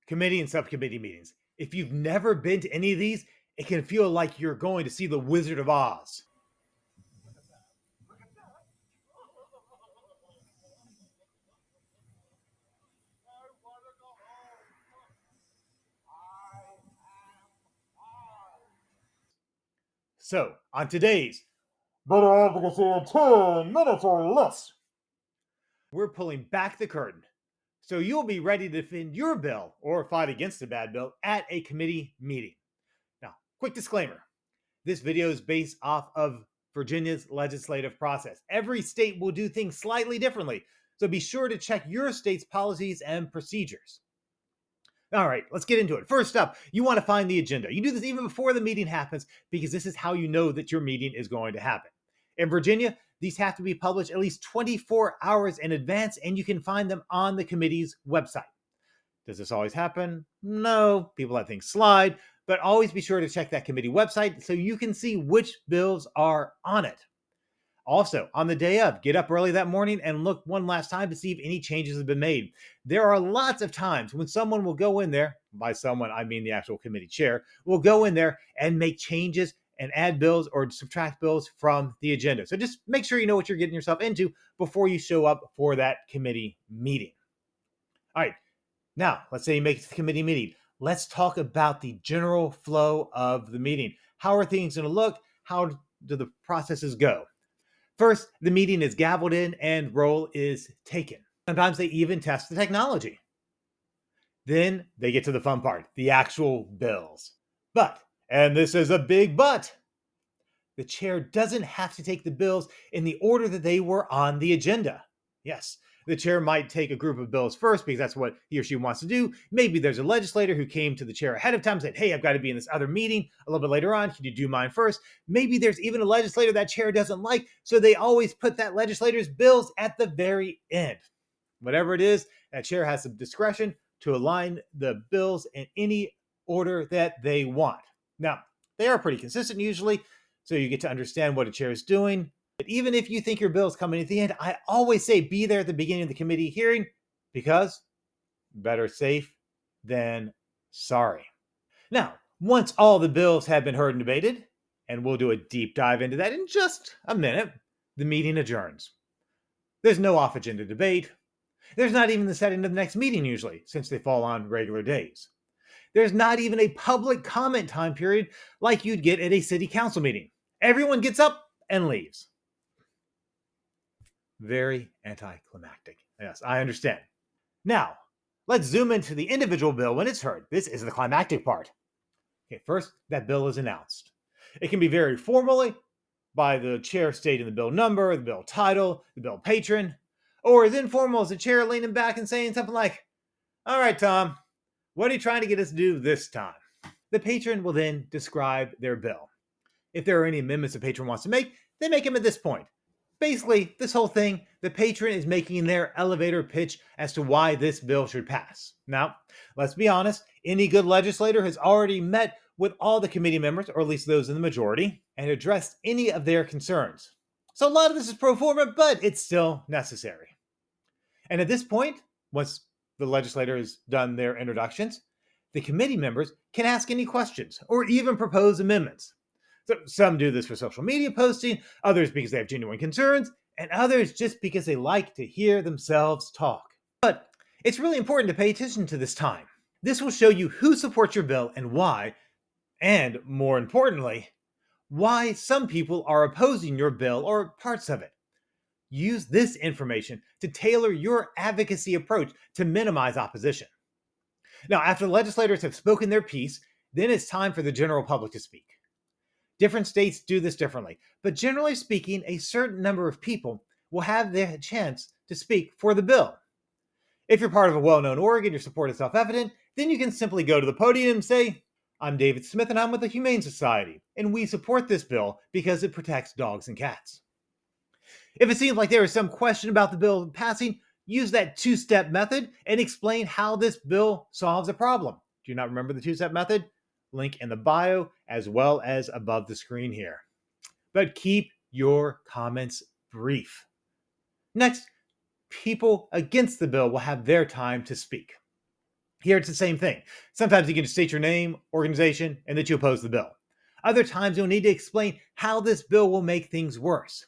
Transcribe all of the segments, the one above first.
Committee and subcommittee meetings. If you've never been to any of these, it can feel like you're going to see the Wizard of Oz. So, on today's Better Advocacy in 10 Minutes or Less, we're pulling back the curtain so you'll be ready to defend your bill or fight against a bad bill at a committee meeting. Now, quick disclaimer. This video is based off of Virginia's legislative process. Every state will do things slightly differently, so be sure to check your state's policies and procedures. All right, let's get into it. First up, you want to find the agenda. You do this even before the meeting happens because this is how you know that your meeting is going to happen. In Virginia, these have to be published at least 24 hours in advance, and you can find them on the committee's website. Does this always happen? No, people let things slide, but always be sure to check that committee website so you can see which bills are on it. Also, on the day of, get up early that morning and look one last time to see if any changes have been made. There are lots of times when someone will go in there, by someone I mean the actual committee chair, will go in there and make changes and add bills or subtract bills from the agenda. So just make sure you know what you're getting yourself into before you show up for that committee meeting. All right, now let's say you make it to the committee meeting. Let's talk about the general flow of the meeting. How are things going to look? How do the processes go? First, the meeting is gavelled in and roll is taken. Sometimes they even test the technology. Then they get to the fun part, the actual bills. But, and this is a big but, the chair doesn't have to take the bills in the order that they were on the agenda. Yes, the chair might take a group of bills first because that's what he or she wants to do. Maybe there's a legislator who came to the chair ahead of time and said, hey, I've got to be in this other meeting a little bit later on. Can you do mine first? Maybe there's even a legislator that chair doesn't like, so they always put that legislator's bills at the very end. Whatever it is, that chair has some discretion to align the bills in any order that they want. Now, they are pretty consistent usually, so you get to understand what a chair is doing. But even if you think your bill is coming at the end, I always say be there at the beginning of the committee hearing because better safe than sorry. Now, once all the bills have been heard and debated, and we'll do a deep dive into that in just a minute, the meeting adjourns. There's no off-agenda debate. There's not even the setting of the next meeting usually, since they fall on regular days. There's not even a public comment time period like you'd get at a city council meeting. Everyone gets up and leaves. Very anticlimactic. Yes, I understand. Now, let's zoom into the individual bill when it's heard. This is the climactic part. Okay, first, that bill is announced. It can be very formally by the chair stating the bill number, the bill title, the bill patron, or as informal as the chair leaning back and saying something like, all right, Tom, what are you trying to get us to do this time? The patron will then describe their bill. If there are any amendments the patron wants to make, they make them at this point. Basically, this whole thing, the patron is making their elevator pitch as to why this bill should pass. Now, let's be honest, any good legislator has already met with all the committee members, or at least those in the majority, and addressed any of their concerns. So a lot of this is pro forma, but it's still necessary. And at this point, once the legislator has done their introductions, the committee members can ask any questions or even propose amendments. So some do this for social media posting, others because they have genuine concerns, and others just because they like to hear themselves talk. But it's really important to pay attention to this time. This will show you who supports your bill and why, and more importantly, why some people are opposing your bill or parts of it. Use this information to tailor your advocacy approach to minimize opposition. Now, after the legislators have spoken their piece, then it's time for the general public to speak. Different states do this differently, but generally speaking, a certain number of people will have the chance to speak for the bill. If you're part of a well-known org and your support is self-evident, then you can simply go to the podium and say, I'm David Smith and I'm with the Humane Society, and we support this bill because it protects dogs and cats. If it seems like there is some question about the bill passing, use that two-step method and explain how this bill solves a problem. Do you not remember the two-step method? Link in the bio as well as above the screen here. But keep your comments brief. Next, people against the bill will have their time to speak. Here it's the same thing. Sometimes you can just state your name, organization, and that you oppose the bill. Other times you'll need to explain how this bill will make things worse.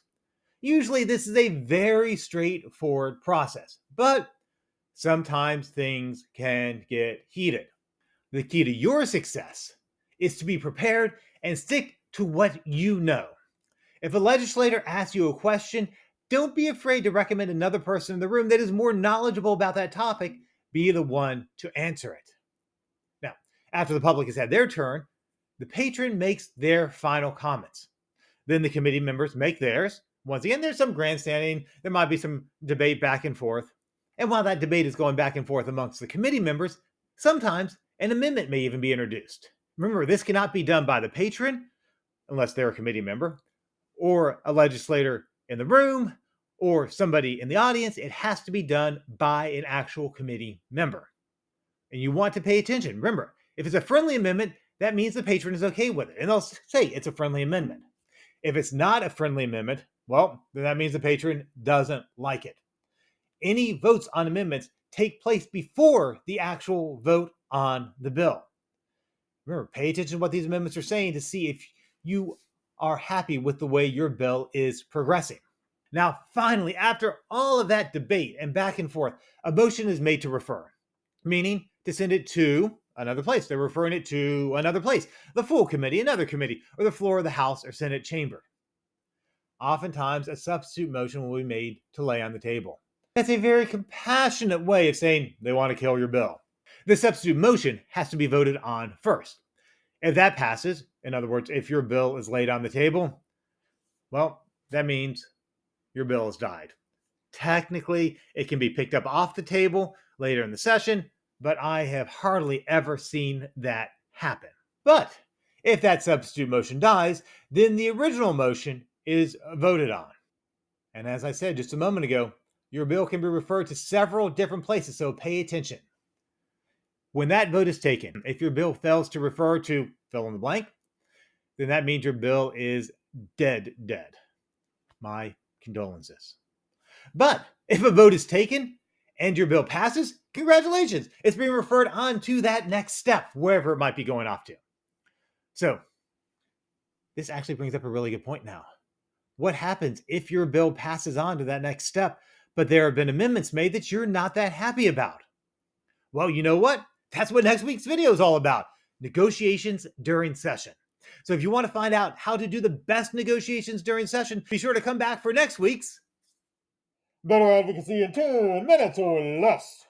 Usually this is a very straightforward process, but sometimes things can get heated. The key to your success is to be prepared and stick to what you know. If a legislator asks you a question, don't be afraid to recommend another person in the room that is more knowledgeable about that topic be the one to answer it. Now, after the public has had their turn, the patron makes their final comments. Then the committee members make theirs. Once again, there's some grandstanding. There might be some debate back and forth. And while that debate is going back and forth amongst the committee members, sometimes an amendment may even be introduced. Remember, this cannot be done by the patron, unless they're a committee member, or a legislator in the room, or somebody in the audience. It has to be done by an actual committee member. And you want to pay attention. Remember, if it's a friendly amendment, that means the patron is okay with it. And they'll say it's a friendly amendment. If it's not a friendly amendment, well, then that means the patron doesn't like it. Any votes on amendments take place before the actual vote on the bill. Remember, pay attention to what these amendments are saying to see if you are happy with the way your bill is progressing. Now, finally, after all of that debate and back and forth, a motion is made to refer, meaning to send it to another place. They're referring it to another place, the full committee, another committee, or the floor of the House or Senate chamber. Oftentimes, a substitute motion will be made to lay on the table. That's a very compassionate way of saying they want to kill your bill. The substitute motion has to be voted on first. If that passes, in other words, if your bill is laid on the table, well, that means your bill has died. Technically, it can be picked up off the table later in the session, but I have hardly ever seen that happen. But if that substitute motion dies, then the original motion is voted on. And as I said just a moment ago, your bill can be referred to several different places, so pay attention. When that vote is taken, if your bill fails to refer to fill in the blank, then that means your bill is dead. My condolences. But if a vote is taken and your bill passes, congratulations. It's being referred on to that next step, wherever it might be going off to. So this actually brings up a really good point now. What happens if your bill passes on to that next step, but there have been amendments made that you're not that happy about? Well, you know what? That's what next week's video is all about. Negotiations during session. So if you want to find out how to do the best negotiations during session, be sure to come back for next week's Better advocacy in 2 minutes or less.